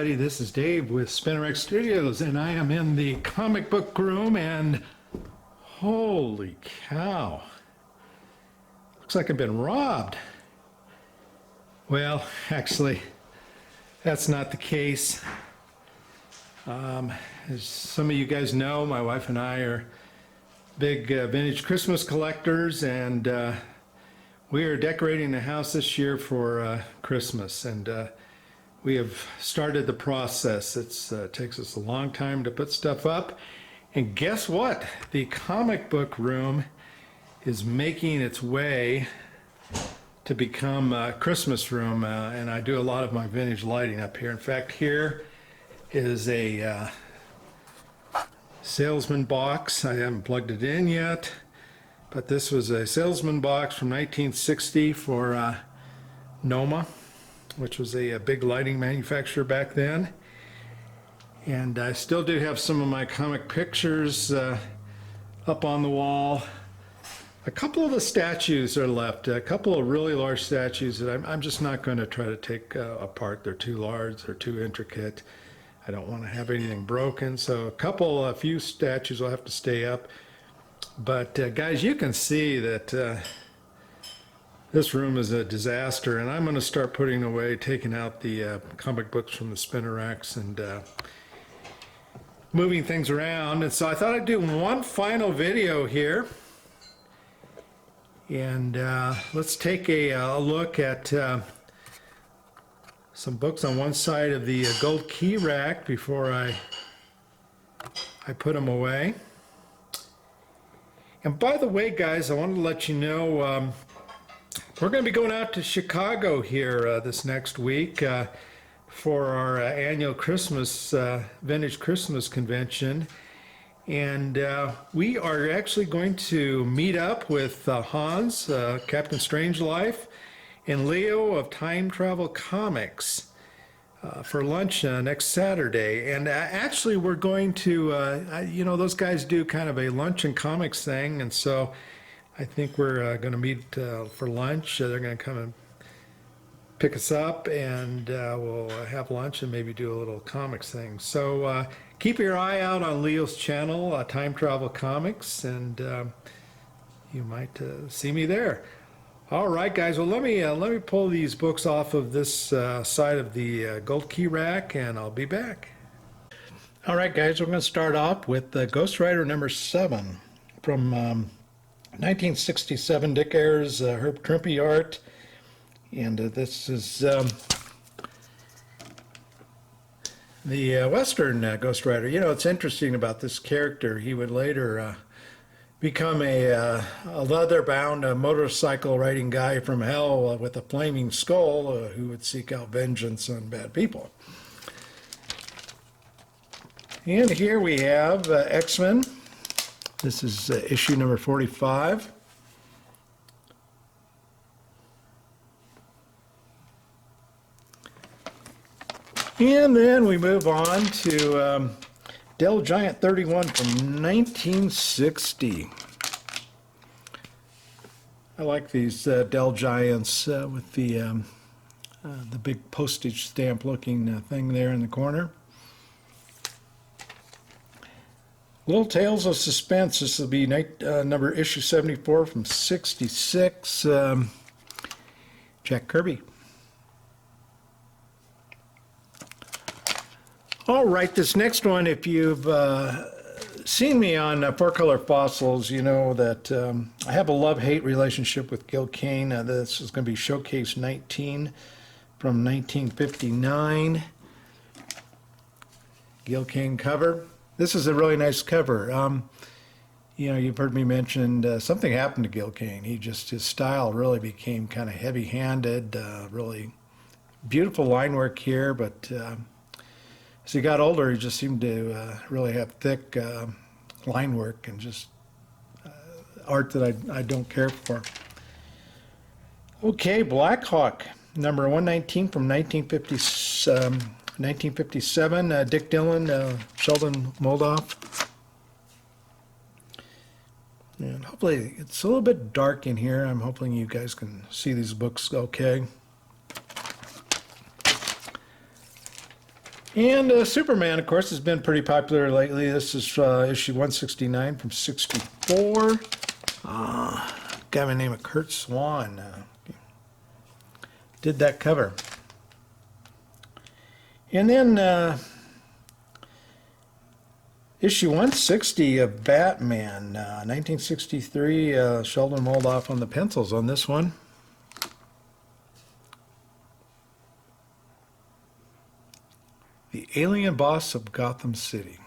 everybody. This is Dave with Spinnerex Studios, and I am in the comic book room, and holy cow. Looks like I've been robbed. Well, actually, that's not the case. As some of you guys know, my wife and I are big vintage Christmas collectors, and we are decorating the house this year for Christmas, and we have started the process. It takes us a long time to put stuff up, and guess what? The comic book room is making its way to become a Christmas room, and I do a lot of my vintage lighting up here. In fact, here is a salesman box. I haven't plugged it in yet, but this was a salesman box from 1960 for Noma, which was a big lighting manufacturer back then. And I still do have some of my comic pictures up on the wall. A couple of the statues are left, a couple of really large statues that I'm just not going to try to take apart. They're too large, they're too intricate. I don't want to have anything broken, so a few statues will have to stay up. But guys, you can see that this room is a disaster, and I'm going to start putting away, taking out the comic books from the spinner racks and moving things around. And so I thought I'd do one final video here, and let's take a look at some books on one side of the gold key rack before I put them away. And by the way, guys, I wanted to let you know we're going to be going out to Chicago here this next week for our annual Christmas Vintage Christmas Convention, and we are actually going to meet up with Hans, Captain Strangelife, and Leo of Time Travel Comics for lunch next Saturday. And actually we're going to, you know, those guys do kind of a lunch and comics thing, and so I think we're going to meet for lunch. They're going to come and pick us up, and we'll have lunch and maybe do a little comics thing. So keep your eye out on Leo's channel, Time Travel Comics, and you might see me there. All right, guys. Well, let me pull these books off of this side of the gold key rack, and I'll be back. All right, guys. We're going to start off with Ghost Rider number 7 from 1967. Dick Ayers, Herb Trimpe art, and this is the Western Ghost Rider. You know, it's interesting about this character. He would later become a leather-bound motorcycle riding guy from hell with a flaming skull who would seek out vengeance on bad people. And here we have X-Men. This is issue number 45. And then we move on to Dell Giant 31 from 1960. I like these Dell Giants with the big postage stamp looking thing there in the corner. Little Tales of Suspense. This will be number issue 74 from 66. Jack Kirby. All right, this next one, if you've seen me on Four Color Fossils, you know that I have a love-hate relationship with Gil Kane. This is going to be Showcase 19 from 1959. Gil Kane cover. This is a really nice cover. You know, you've heard me mention something happened to Gil Kane. His style really became kind of heavy-handed, really beautiful line work here, but as he got older, he just seemed to really have thick line work and just art that I don't care for. Okay, Black Hawk, number 119 from 1957. Dick Dillon, Sheldon Moldoff. And hopefully, it's a little bit dark in here. I'm hoping you guys can see these books okay. And Superman, of course, has been pretty popular lately. This is issue 169 from 64. Guy by the name of Curt Swan did that cover. And then issue 160 of Batman, 1963, Sheldon Moldoff on the pencils on this one. The Alien Boss of Gotham City.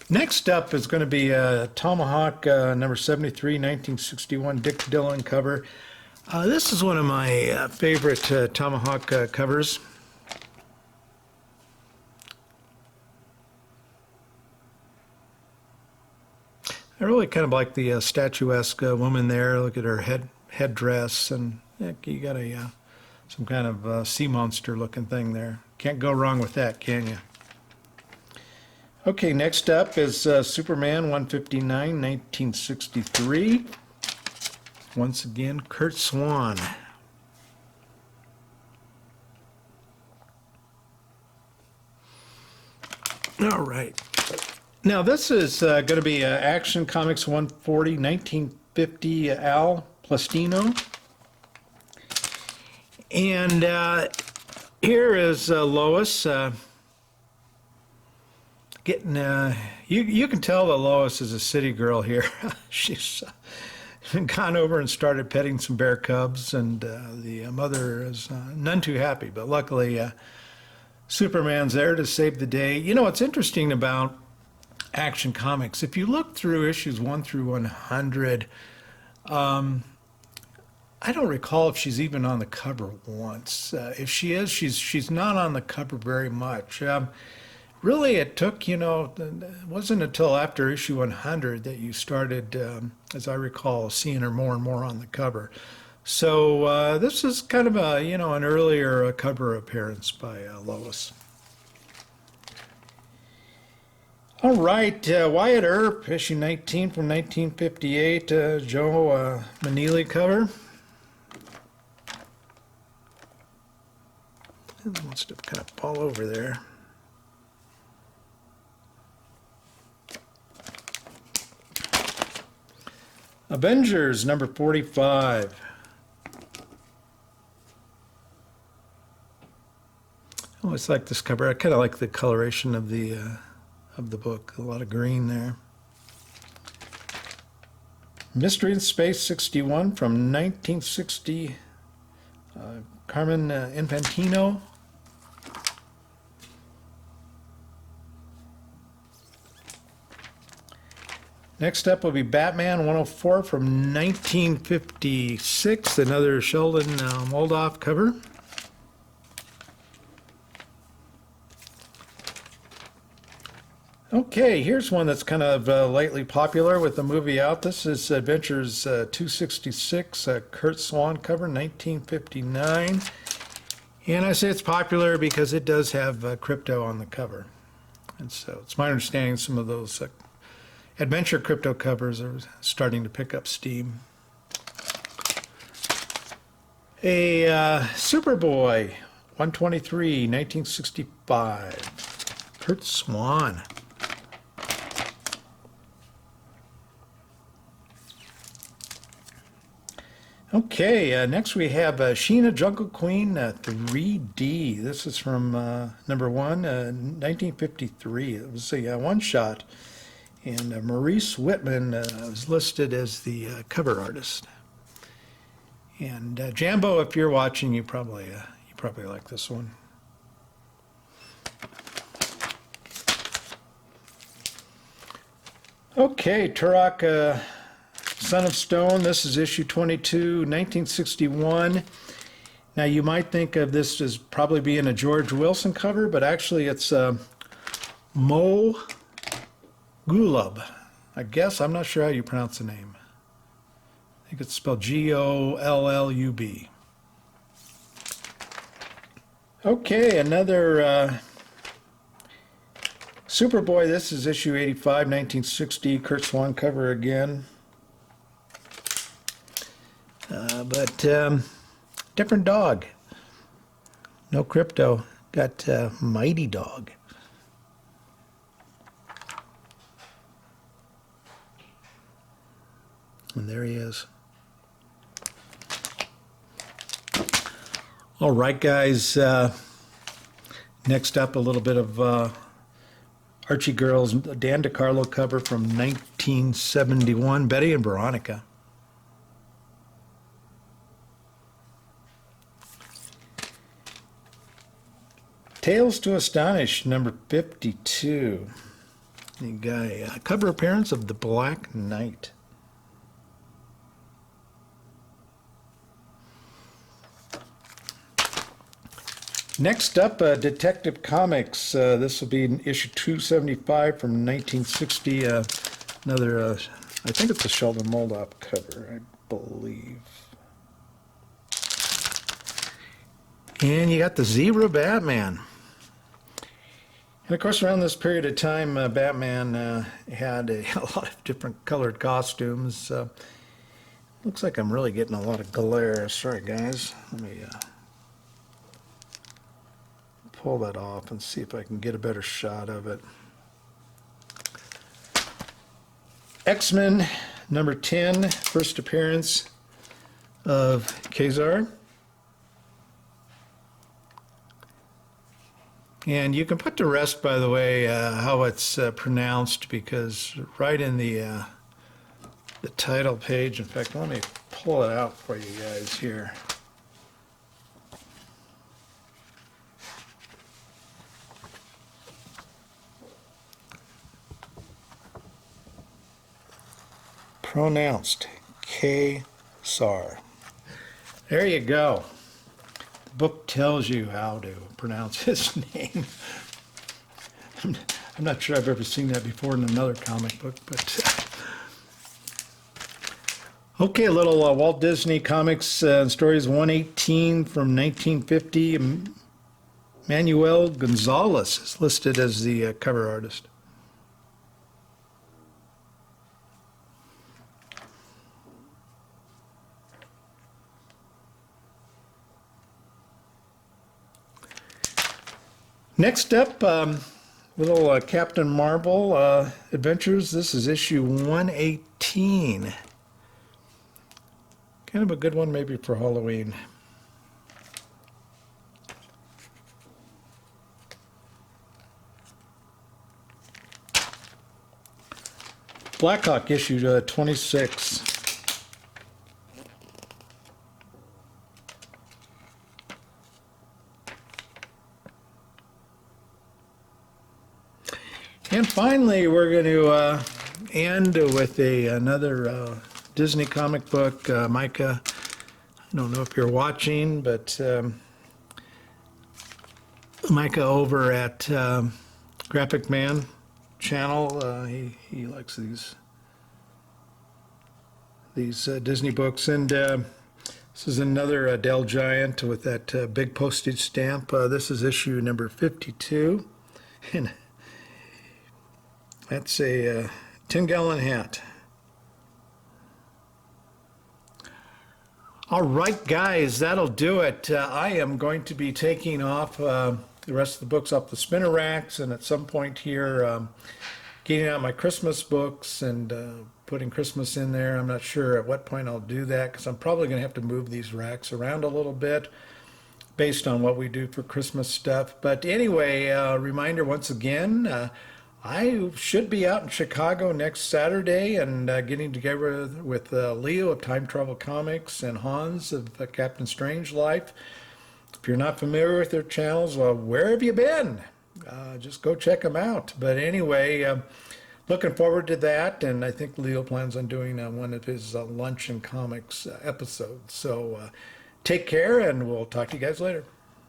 Next up is going to be Tomahawk number 73, 1961, Dick Dillon cover. This is one of my favorite Tomahawk covers. I really kind of like the statuesque woman there. Look at her headdress, and you got a some kind of sea monster looking thing there. Can't go wrong with that, can you? Okay, next up is Superman 159, 1963. Once again, Curt Swan. All right. Now this is going to be Action Comics 140, 1950, Al Plastino. And here is Lois getting, you can tell that Lois is a city girl here. She's gone over and started petting some bear cubs, and the mother is none too happy, but luckily Superman's there to save the day. You know what's interesting about Action Comics, if you look through issues 1 through 100, I don't recall if she's even on the cover once. If she is, she's not on the cover very much. Really, it took, it wasn't until after issue 100 that you started, as I recall, seeing her more and more on the cover. So this is kind of a, an earlier cover appearance by Lois. All right, Wyatt Earp, issue 19 from 1958, Joe Maneely cover. It wants to kind of fall over there. Avengers number 45. I always like this cover. I kind of like the coloration of the book. A lot of green there. Mystery in Space 61 from 1960. Carmen Infantino. Next up will be Batman 104 from 1956, another Sheldon Moldoff cover. Okay, here's one that's kind of lately popular with the movie out. This is Adventures 266, Curt Swan cover, 1959. And I say it's popular because it does have Krypto on the cover. And so it's my understanding some of those adventure Krypto covers are starting to pick up steam. A Superboy 123, 1965, Curt Swan. Okay, next we have Sheena Jungle Queen 3D. This is from number 1, 1953. It was a one-shot. And Maurice Whitman was listed as the cover artist. And Jambo, if you're watching, you probably like this one. Okay, Turok, Son of Stone. This is issue 22, 1961. Now you might think of this as probably being a George Wilson cover, but actually it's Mo Golub, I guess. I'm not sure how you pronounce the name. I think it's spelled Gollub. Okay, another Superboy. This is issue 85, 1960, Curt Swan cover again. But different dog. No crypto. Got Mighty Dog. And there he is. All right, guys. Next up, a little bit of Archie Girls, Dan DeCarlo cover from 1971, Betty and Veronica. Tales to Astonish, number 52. You got a cover appearance of The Black Knight. Next up, Detective Comics. This will be in issue 275 from 1960. Another, I think it's a Sheldon Moldoff cover, I believe. And you got the Zebra Batman. And of course, around this period of time, Batman had a lot of different colored costumes. Looks like I'm really getting a lot of glare. Sorry, guys. Let me pull that off and see if I can get a better shot of it. X-Men number 10, first appearance of Kazar. And you can put to rest, by the way, how it's pronounced, because right in the title page, in fact, let me pull it out for you guys here. Pronounced K-Sar. There you go. The book tells you how to pronounce his name. I'm not sure I've ever seen that before in another comic book, but okay, a little Walt Disney Comics Stories 118 from 1950. Manuel Gonzalez is listed as the cover artist. Next up, little Captain Marvel adventures. This is issue 118. Kind of a good one maybe for Halloween. Blackhawk issue 26. And finally, we're going to end with another Disney comic book. Micah, I don't know if you're watching, but Micah over at Graphic Man channel, he likes these Disney books. And this is another Adele Giant with that big postage stamp. This is issue number 52. And that's a 10-gallon hat. All right, guys, that'll do it. I am going to be taking off the rest of the books off the spinner racks, and at some point here, getting out my Christmas books and putting Christmas in there. I'm not sure at what point I'll do that, because I'm probably going to have to move these racks around a little bit based on what we do for Christmas stuff. But anyway, reminder once again, I should be out in Chicago next Saturday and getting together with Leo of Time Travel Comics and Hans of Captain Strange Life. If you're not familiar with their channels, well, where have you been? Just go check them out. But anyway, looking forward to that, and I think Leo plans on doing one of his Lunch and Comics episodes. So take care, and we'll talk to you guys later.